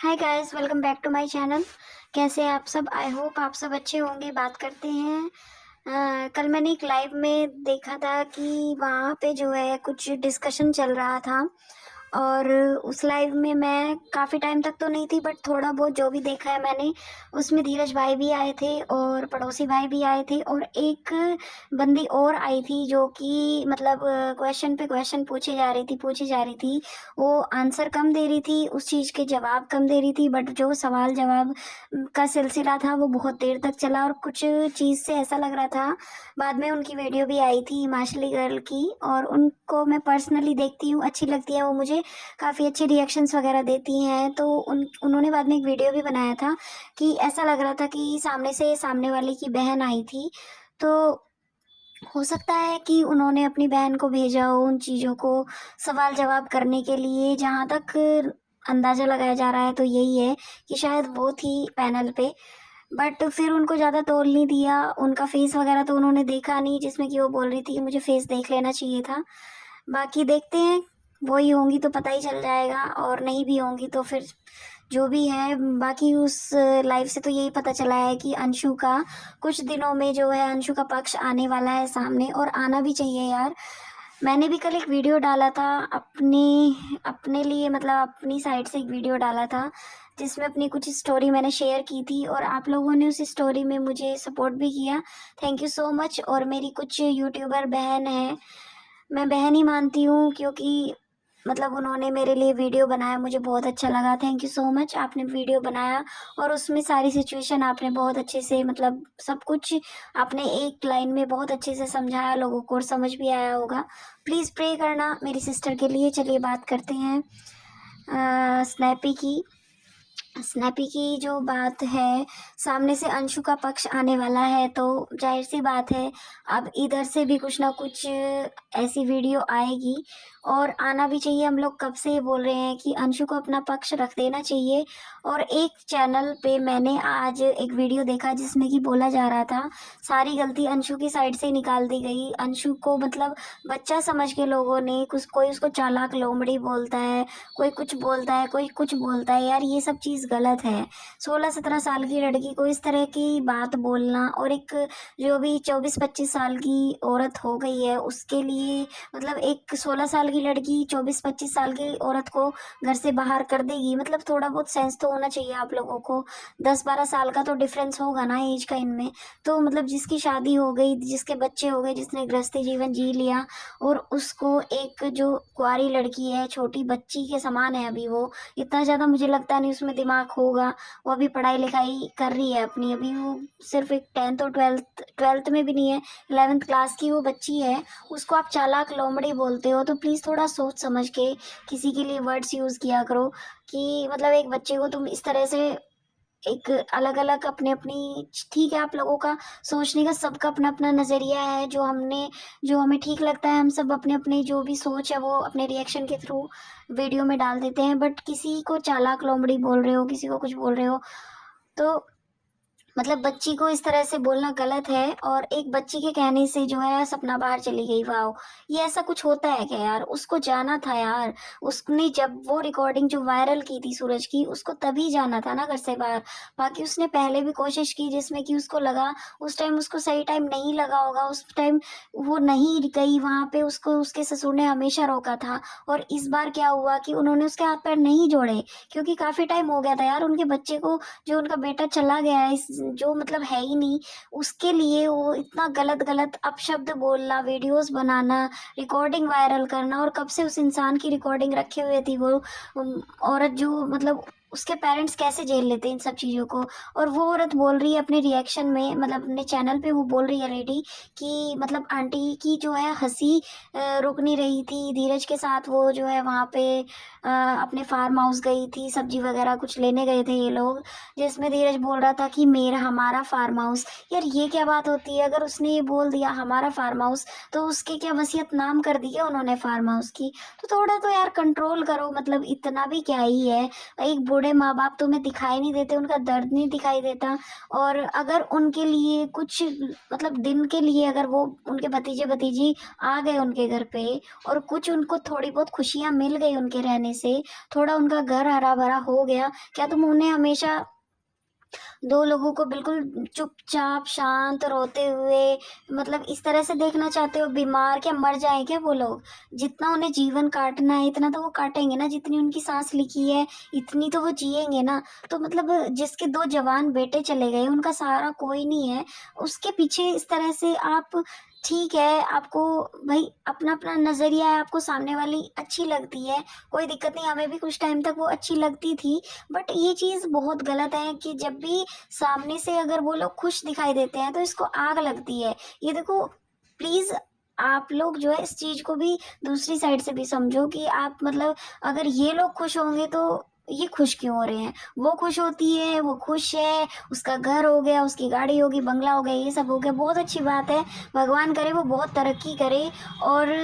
Hi guys, welcome back to my channel. कैसे हैं आप सब? आई होप आप सब अच्छे होंगे। बात करते हैं। कल मैंने एक लाइव में देखा था कि वहाँ पे जो है कुछ डिस्कशन चल रहा था और उस लाइव में मैं काफ़ी टाइम तक तो नहीं थी, बट थोड़ा बहुत जो भी देखा है मैंने, उसमें धीरज भाई भी आए थे और पड़ोसी भाई भी आए थे और एक बंदी और आई थी जो कि मतलब क्वेश्चन पे क्वेश्चन पूछी जा रही थी। वो आंसर कम दे रही थी, उस चीज़ के जवाब कम दे रही थी, बट जो सवाल जवाब का सिलसिला था वो बहुत देर तक चला और कुछ चीज़ से ऐसा लग रहा था। बाद में उनकी वीडियो भी आई थी हिमाचली गर्ल की, और उनको मैं पर्सनली देखती हूँ, अच्छी लगती है वो मुझे, काफ़ी अच्छे रिएक्शंस वगैरह देती हैं। तो उन्होंने बाद में एक वीडियो भी बनाया था कि ऐसा लग रहा था कि सामने से सामने वाले की बहन आई थी। तो हो सकता है कि उन्होंने अपनी बहन को भेजा हो उन चीज़ों को सवाल जवाब करने के लिए। जहाँ तक अंदाज़ा लगाया जा रहा है तो यही है कि शायद वो थी पैनल पे, बट फिर उनको ज़्यादा तोल नहीं दिया। उनका फेस वगैरह तो उन्होंने देखा नहीं, जिसमें कि वो बोल रही थी कि मुझे फेस देख लेना चाहिए था। बाकी देखते हैं, वही होंगी तो पता ही चल जाएगा, और नहीं भी होंगी तो फिर जो भी है। बाकी उस लाइव से तो यही पता चला है कि अंशु का कुछ दिनों में जो है अंशु का पक्ष आने वाला है सामने, और आना भी चाहिए यार। मैंने भी कल एक वीडियो डाला था अपने अपने लिए, मतलब अपनी साइड से एक वीडियो डाला था जिसमें अपनी कुछ स्टोरी मैंने शेयर की थी, और आप लोगों ने उस स्टोरी में मुझे सपोर्ट भी किया। Thank you so much. और मेरी कुछ यूट्यूबर बहन है, मैं बहन ही मानती हूँ, क्योंकि मतलब उन्होंने मेरे लिए वीडियो बनाया, मुझे बहुत अच्छा लगा। Thank you so much. आपने वीडियो बनाया और उसमें सारी सिचुएशन आपने बहुत अच्छे से, मतलब सब कुछ आपने एक लाइन में बहुत अच्छे से समझाया लोगों को, और समझ भी आया होगा। प्लीज़ प्रे करना मेरी सिस्टर के लिए। चलिए बात करते हैं स्नैपी की। स्नैपी की जो बात है, सामने से अंशु का पक्ष आने वाला है तो जाहिर सी बात है अब इधर से भी कुछ ना कुछ ऐसी वीडियो आएगी, और आना भी चाहिए। हम लोग कब से ये बोल रहे हैं कि अंशु को अपना पक्ष रख देना चाहिए। और एक चैनल पे मैंने आज एक वीडियो देखा जिसमें कि बोला जा रहा था सारी गलती अंशु की साइड से निकाल दी गई। अंशु को मतलब बच्चा समझ के लोगों ने कुछ, कोई उसको चालाक लोमड़ी बोलता है, कोई कुछ बोलता है, कोई कुछ बोलता है। यार ये सब चीज़ गलत है। 16-17 साल की लड़की को इस तरह की बात बोलना, और एक जो भी 24-25 साल की औरत हो गई है उसके लिए, मतलब एक 16 साल की लड़की 24-25 साल की औरत को घर से बाहर कर देगी, मतलब थोड़ा बहुत सेंस तो होना चाहिए आप लोगों को। 10-12 साल का तो डिफरेंस होगा ना एज का इनमें। तो मतलब जिसकी शादी हो गई, जिसके बच्चे हो गए, जिसने गृहस्थी जीवन जी लिया, और उसको एक जो कुंवारी लड़की है, छोटी बच्ची के समान है अभी वो, इतना ज़्यादा मुझे लगता नहीं उसमें दिमाग होगा। वो अभी पढ़ाई लिखाई कर रही है अपनी, अभी वो सिर्फ एक 10th और 12th में भी नहीं है, 11th क्लास की वो बच्ची है। उसको आप चालाक लोमड़ी बोलते हो, तो प्लीज़ थोड़ा सोच समझ के किसी के लिए वर्ड्स यूज़ किया करो। कि मतलब एक बच्चे को तुम इस तरह से एक अलग अलग अपने अपनी, ठीक है आप लोगों का सोचने का सबका अपना अपना नज़रिया है, जो हमें ठीक लगता है हम सब अपने अपने जो भी सोच है वो अपने रिएक्शन के थ्रू वीडियो में डाल देते हैं। बट किसी को चालाक लोमड़ी बोल रहे हो, किसी को कुछ बोल रहे हो, तो मतलब बच्ची को इस तरह से बोलना गलत है। और एक बच्ची के कहने से जो है सपना बाहर चली गई, वाओ, ये ऐसा कुछ होता है क्या यार? उसको जाना था यार। उसने जब वो रिकॉर्डिंग जो वायरल की थी सूरज की, उसको तभी जाना था ना घर से बाहर। बाकी उसने पहले भी कोशिश की जिसमें कि उसको लगा, उस टाइम उसको सही टाइम नहीं लगा होगा, उस टाइम वो नहीं गई वहां पे, उसको उसके ससुर ने हमेशा रोका था। और इस बार क्या हुआ कि उन्होंने उसके हाथ पैर नहीं जोड़े, क्योंकि काफी टाइम हो गया था यार उनके बच्चे को, जो उनका बेटा चला गया है जो मतलब है ही नहीं, उसके लिए वो इतना गलत गलत अपशब्द बोलना, वीडियोस बनाना, रिकॉर्डिंग वायरल करना। और कब से उस इंसान की रिकॉर्डिंग रखे हुए थी वो औरत, जो मतलब उसके पेरेंट्स कैसे झेल लेते इन सब चीज़ों को। और वो औरत बोल रही है अपने रिएक्शन में, मतलब अपने चैनल पे वो बोल रही है लेडी कि मतलब आंटी की जो है हंसी रुक नहीं रही थी। धीरज के साथ वो जो है वहाँ पे अपने फार्म हाउस गई थी, सब्जी वगैरह कुछ लेने गए थे ये लोग, जिसमें धीरज बोल रहा था कि मेरा हमारा फार्म हाउस। यार ये क्या बात होती है? अगर उसने ये बोल दिया हमारा फार्म हाउस, तो उसके क्या वसीयत नाम कर दिया उन्होंने फार्म हाउस की? तो थोड़ा तो यार कंट्रोल करो, मतलब इतना भी क्या ही है। एक बूढ़े माँ-बाप तुम्हें दिखाई नहीं देते, उनका दर्द नहीं दिखाई देता और अगर उनके लिए कुछ मतलब दिन के लिए अगर वो उनके भतीजे-भतीजी आ गए उनके घर पे और कुछ उनको थोड़ी बहुत खुशियाँ मिल गई उनके रहने से, थोड़ा उनका घर हरा-भरा हो गया, क्या तुम उन्हें हमेशा 2 लोगों को बिल्कुल चुपचाप, शांत, रोते हुए मतलब इस तरह से देखना चाहते हो बीमार क्या मर जाएँ क्या वो लोग? जितना उन्हें जीवन काटना है इतना तो वो काटेंगे ना, जितनी उनकी साँस लिखी है, इतनी तो वो जिएँगे ना। तो मतलब जिसके 2 जवान बेटे चले गए, उनका सहारा कोई नहीं है, उसके पीछे इस तरह से आप ठीक है, आपको भई अपना-अपना नज़रिया है, आपको सामने वाली अच्छी लगती है, कोई दिक्कत नहीं, हमें भी कुछ टाइम तक वो अच्छी लगती थी। बट ये चीज़ बहुत गलत है कि जब भी सामने से अगर वो लोग खुश दिखाई देते हैं तो इसको आग लगती है। ये देखो प्लीज़ आप लोग जो है इस चीज़ को भी दूसरी साइड से भी समझो कि आप मतलब अगर ये लोग खुश होंगे तो ये खुश क्यों हो रहे हैं? वो खुश होती है, वो खुश है, उसका घर हो गया, उसकी गाड़ी होगी, बंगला हो गया, ये सब हो गया, बहुत अच्छी बात है। भगवान करे वो बहुत तरक्की करे और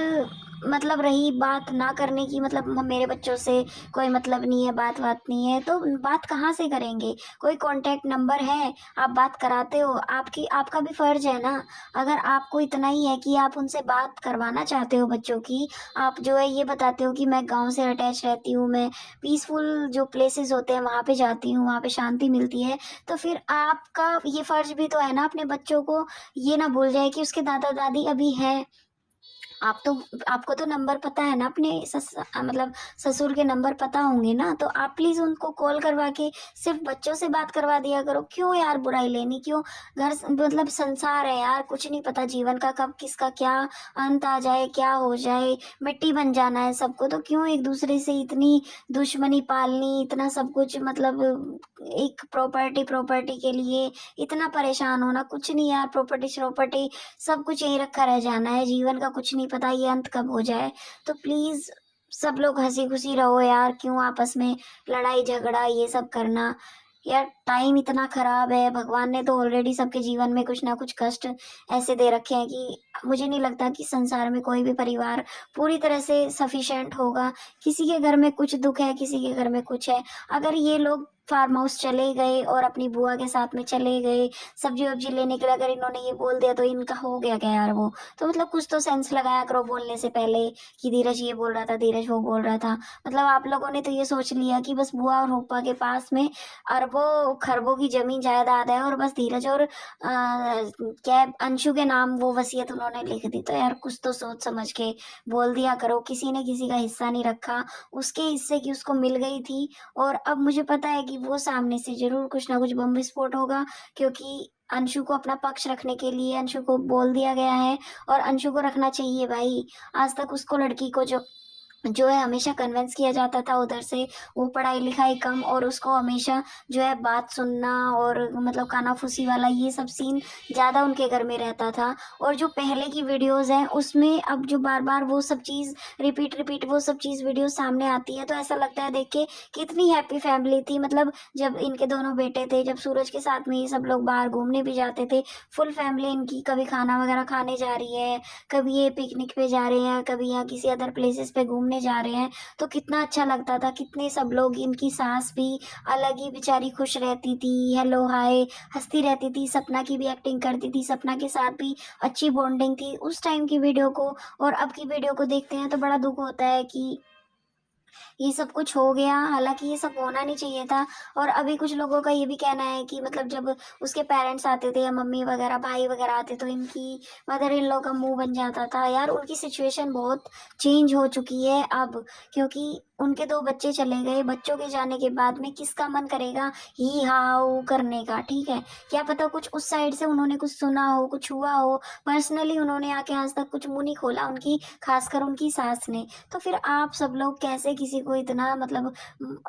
मतलब रही बात ना करने की मतलब मेरे बच्चों से कोई मतलब नहीं है, बात-वात नहीं है, तो बात कहाँ से करेंगे? कोई कॉन्टैक्ट नंबर है, आप बात कराते हो, आपकी आपका भी फ़र्ज़ है ना। अगर आपको इतना ही है कि आप उनसे बात करवाना चाहते हो बच्चों की, आप जो है ये बताते हो कि मैं गाँव से अटैच रहती हूँ, मैं पीसफुल जो प्लेसेस होते हैं वहाँ पे जाती हूँ, वहाँ पे शांति मिलती है, तो फिर आपका ये फ़र्ज़ भी तो है ना अपने बच्चों को ये ना भूल जाए कि उसके दादा-दादी अभी हैं। आप तो आपको तो नंबर पता है ना अपने मतलब ससुर के नंबर पता होंगे ना, तो आप प्लीज़ उनको कॉल करवा के सिर्फ़ बच्चों से बात करवा दिया करो। क्यों यार बुराई लेनी? क्यों? घर स मतलब संसार है यार, कुछ नहीं पता जीवन का कब किसका क्या अंत आ जाए, क्या हो जाए, मिट्टी बन जाना है सबको, तो क्यों एक-दूसरे से इतनी दुश्मनी पालनी, इतना सब कुछ मतलब एक प्रॉपर्टी के लिए इतना परेशान होना, कुछ नहीं यार प्रॉपर्टी-श्रॉपर्टी सब कुछ यहीं रखा रह जाना है, जीवन का कुछ नहीं पता ये अंत कब हो जाए। तो प्लीज़ सब लोग हँसी-खुशी रहो यार, क्यों आपस में लड़ाई-झगड़ा ये सब करना। यार टाइम इतना ख़राब है, भगवान ने तो ऑलरेडी सबके जीवन में कुछ ना कुछ कष्ट ऐसे दे रखे हैं कि मुझे नहीं लगता कि संसार में कोई भी परिवार पूरी तरह से सफिशिएंट होगा। किसी के घर में कुछ दुःख है, किसी के घर में कुछ है। अगर ये लोग फार्म हाउस चले गए और अपनी बुआ के साथ में चले गए, सब्ज़ी-वब्ज़ी लेने के लिए अगर इन्होंने ये बोल दिया तो इनका हो गया क्या यार वो? तो मतलब कुछ तो सेंस लगाया करो बोलने से पहले कि धीरज ये बोल रहा था, धीरज वो बोल रहा था। मतलब आप लोगों ने तो ये सोच लिया कि बस बुआ और फूफा के पास में अरबों-खरबों की ज़मीन जायदाद है और बस धीरज और क्या है अंशु के नाम वो वसीयत उन्होंने लिख दी। तो यार कुछ तो सोच समझ के बोल दिया करो, किसी ने किसी का हिस्सा नहीं रखा, उसके हिस्से की उसको मिल गई थी और अब मुझे पता है कि वो सामने से ज़रूर कुछ ना कुछ बम विस्फोट होगा क्योंकि अंशु को अपना पक्ष रखने के लिए अंशु को बोल दिया गया है और अंशु को रखना चाहिए भाई। आज तक उसको लड़की को जो है हमेशा कन्विंस किया जाता था उधर से, वो पढ़ाई-लिखाई कम और उसको हमेशा जो है बात सुनना और मतलब कानाफूसी वाला ये सब सीन ज़्यादा उनके घर में रहता था। और जो पहले की वीडियोज़ हैं उसमें अब जो बार-बार वो सब चीज़ रिपीट वो सब चीज़ वीडियो सामने आती है तो ऐसा लगता है देख के कितनी हैप्पी फैमिली थी। मतलब जब इनके दोनों बेटे थे, जब सूरज के साथ में ये सब लोग बाहर घूमने भी जाते थे, फुल फैमिली इनकी कभी खाना वगैरह खाने जा रही है, कभी ये पिकनिक पे जा रहे हैं, कभी यहाँ किसी अदर प्लेसेस पे घूमने जा रहे हैं, तो कितना अच्छा लगता था, कितने सब लोग इनकी सास भी अलग ही बेचारी खुश रहती थी, हेलो हाय हँसती रहती थी, सपना की भी एक्टिंग करती थी, सपना के साथ भी अच्छी बॉन्डिंग थी। उस टाइम की वीडियो को और अब की वीडियो को देखते हैं तो बड़ा दुःख होता है कि ये सब कुछ हो गया, हालाँकि ये सब होना नहीं चाहिए था और अभी कुछ लोगों का ये भी कहना है कि मतलब जब उसके पेरेंट्स आते थे या मम्मी वगैरह, भाई वगैरह आते तो इनकी मदर इन लॉ का मुँह बन जाता था। यार उनकी सिचुएशन बहुत चेंज हो चुकी है अब क्योंकि उनके 2 बच्चे चले गए, बच्चों के जाने के बाद में किसका मन करेगा ही-हाउ करने का, ठीक है? क्या पता कुछ उस साइड से उन्होंने कुछ सुना हो, कुछ हुआ हो, पर्सनली उन्होंने आके आज तक कुछ मुँह नहीं खोला उनकी ख़ासकर उनकी सास ने। तो फिर आप सब लोग कैसे किसी को इतना मतलब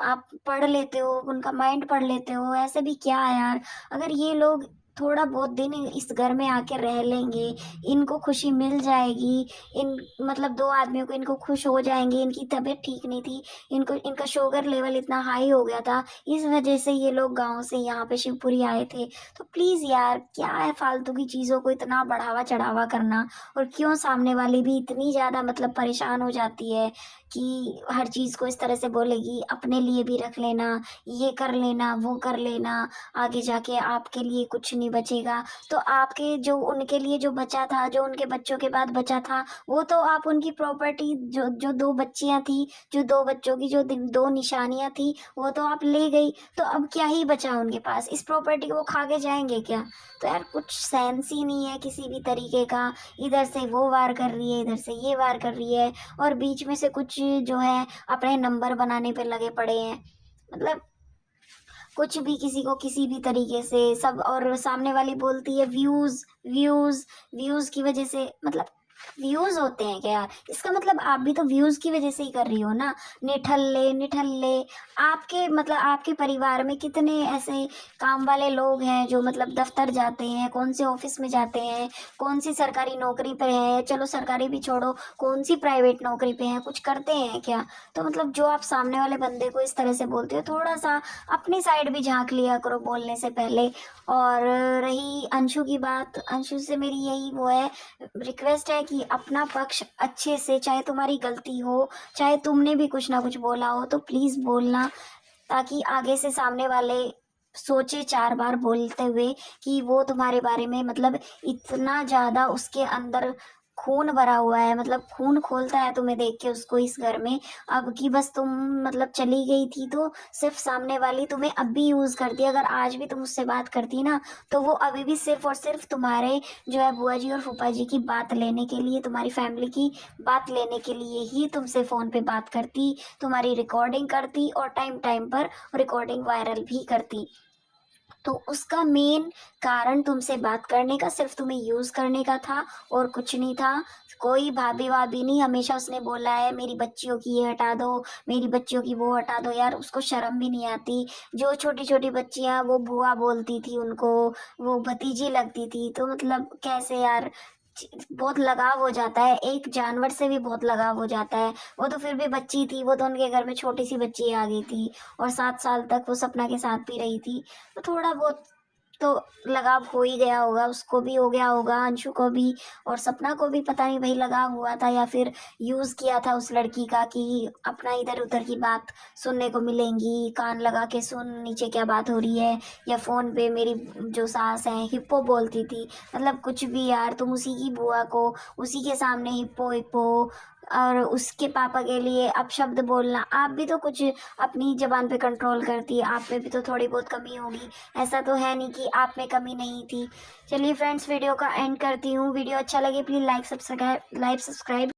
आप पढ़ लेते हो, उनका माइंड पढ़ लेते हो, ऐसे भी क्या है यार? अगर ये लोग थोड़ा बहुत दिन इस घर में आके रह लेंगे, इनको खुशी मिल जाएगी, इन मतलब 2 आदमियों को इनको खुश हो जाएँगे, इनकी तबीयत ठीक नहीं थी, इनका शुगर लेवल इतना हाई हो गया था, इस वजह से ये लोग गाँव से यहाँ पे शिवपुरी आए थे। तो प्लीज़ यार, क्या है फालतू की चीज़ों को इतना बढ़ावा-चढ़ावा करना, और क्यों सामने वाली भी इतनी ज़्यादा मतलब परेशान हो जाती है कि हर चीज़ को इस तरह से बोलेगी, अपने लिए भी रख लेना, ये कर लेना, वो कर लेना, आगे जाके आपके लिए कुछ नहीं बचेगा। तो आपके जो उनके लिए जो बचा था, जो उनके बच्चों के बाद बचा था, वो तो आप उनकी प्रॉपर्टी जो जो 2 बच्चियाँ थी, जो 2 बच्चों की जो 2 निशानियाँ थी, वो तो आप ले गई, तो अब क्या ही बचा उनके पास? इस प्रॉपर्टी को वो खा के जाएँगे क्या? तो यार कुछ सेंस ही नहीं है किसी भी तरीके का, इधर से वो वार कर रही है, इधर से ये वार कर रही है, और बीच में से कुछ जो है अपने नंबर बनाने पे लगे पड़े हैं। मतलब कुछ भी किसी को किसी भी तरीके से सब, और सामने वाली बोलती है व्यूज़, व्यूज़, व्यूज़ की वज़ह से, मतलब व्यूज़ होते हैं क्या यार? इसका मतलब आप भी तो व्यूज़ की वज़ह से ही कर रही हो ना। निठल्ले, निठल्ले, आपके मतलब आपके परिवार में कितने ऐसे काम वाले लोग हैं जो मतलब दफ़्तर जाते हैं, कौन से ऑफ़िस में जाते हैं, कौन-सी सरकारी नौकरी पे हैं, चलो सरकारी भी छोड़ो, कौन-सी प्राइवेट नौकरी पे हैं, कुछ करते हैं क्या? तो मतलब जो आप सामने वाले बंदे को इस तरह से बोलते हो, थोड़ा-सा अपनी साइड भी झाँक लिया करो बोलने से पहले। और रही अंशु की बात, अंशु से मेरी यही वो है, रिक्वेस्ट है कि अपना पक्ष अच्छे से, चाहे तुम्हारी गलती हो, चाहे तुमने भी कुछ ना कुछ बोला हो, तो प्लीज़ बोलना, ताकि आगे से सामने वाले सोचे 4 बार बोलते हुए कि वो तुम्हारे बारे में मतलब इतना ज़्यादा उसके अंदर खून भरा हुआ है, मतलब खून खौलता है तुम्हें देख के उसको इस घर में, अब कि बस तुम मतलब चली गई थी तो सिर्फ़ सामने वाली तुम्हें अब भी यूज़ करती है। अगर आज भी तुम उससे बात करती ना, तो वो अभी भी सिर्फ़ और सिर्फ़ तुम्हारे जो है बुआ जी और फूफा जी की बात लेने के लिए, तुम्हारी फ़ैमिली की बात लेने के लिए ही तुमसे फ़ोन पे बात करती, तुम्हारी रिकॉर्डिंग करती और टाइम-टाइम पर रिकॉर्डिंग वायरल भी करती। तो उसका मेन कारण तुमसे बात करने का, सिर्फ़ तुम्हें यूज़ करने का था और कुछ नहीं था। कोई भाभी-वाभी नहीं, हमेशा उसने बोला है मेरी बच्चियों की ये हटा दो, मेरी बच्चियों की वो हटा दो। यार उसको शर्म भी नहीं आती। जो छोटी-छोटी बच्चियाँ वो बुआ बोलती थी उनको, वो भतीजी लगती थी। तो मतलब कैसे यार, बहुत लगाव हो जाता है, एक जानवर से भी बहुत लगाव हो जाता है। वो तो फिर भी बच्ची थी, वो तो उनके घर में छोटी-सी बच्ची आ गई थी और 7 साल तक वो सपना के साथ भी रही थी। तो थोड़ा बहुत तो लगाव हो ही गया होगा, उसको भी हो गया होगा, अंशु को भी, और सपना को भी पता नहीं भई लगाव हुआ था या फिर यूज़ किया था उस लड़की का कि अपना इधर-उधर की बात सुनने को मिलेंगी, कान लगा के सुन नीचे क्या बात हो रही है, या फ़ोन पे मेरी जो सास हैं हिप्पो बोलती थी। मतलब कुछ भी यार, तुम उसी की बुआ को उसी के सामने हिप्पो हिप्पो, और उसके पापा के लिए अपशब्द बोलना, आप भी तो कुछ अपनी ज़बान पे कंट्रोल करती है, आप में भी तो थोड़ी बहुत कमी होगी। ऐसा तो है नहीं कि आप में कमी नहीं थी। चलिए फ्रेंड्स, वीडियो का एंड करती हूँ। वीडियो अच्छा लगे प्लीज़ लाइक सब्सक्राइब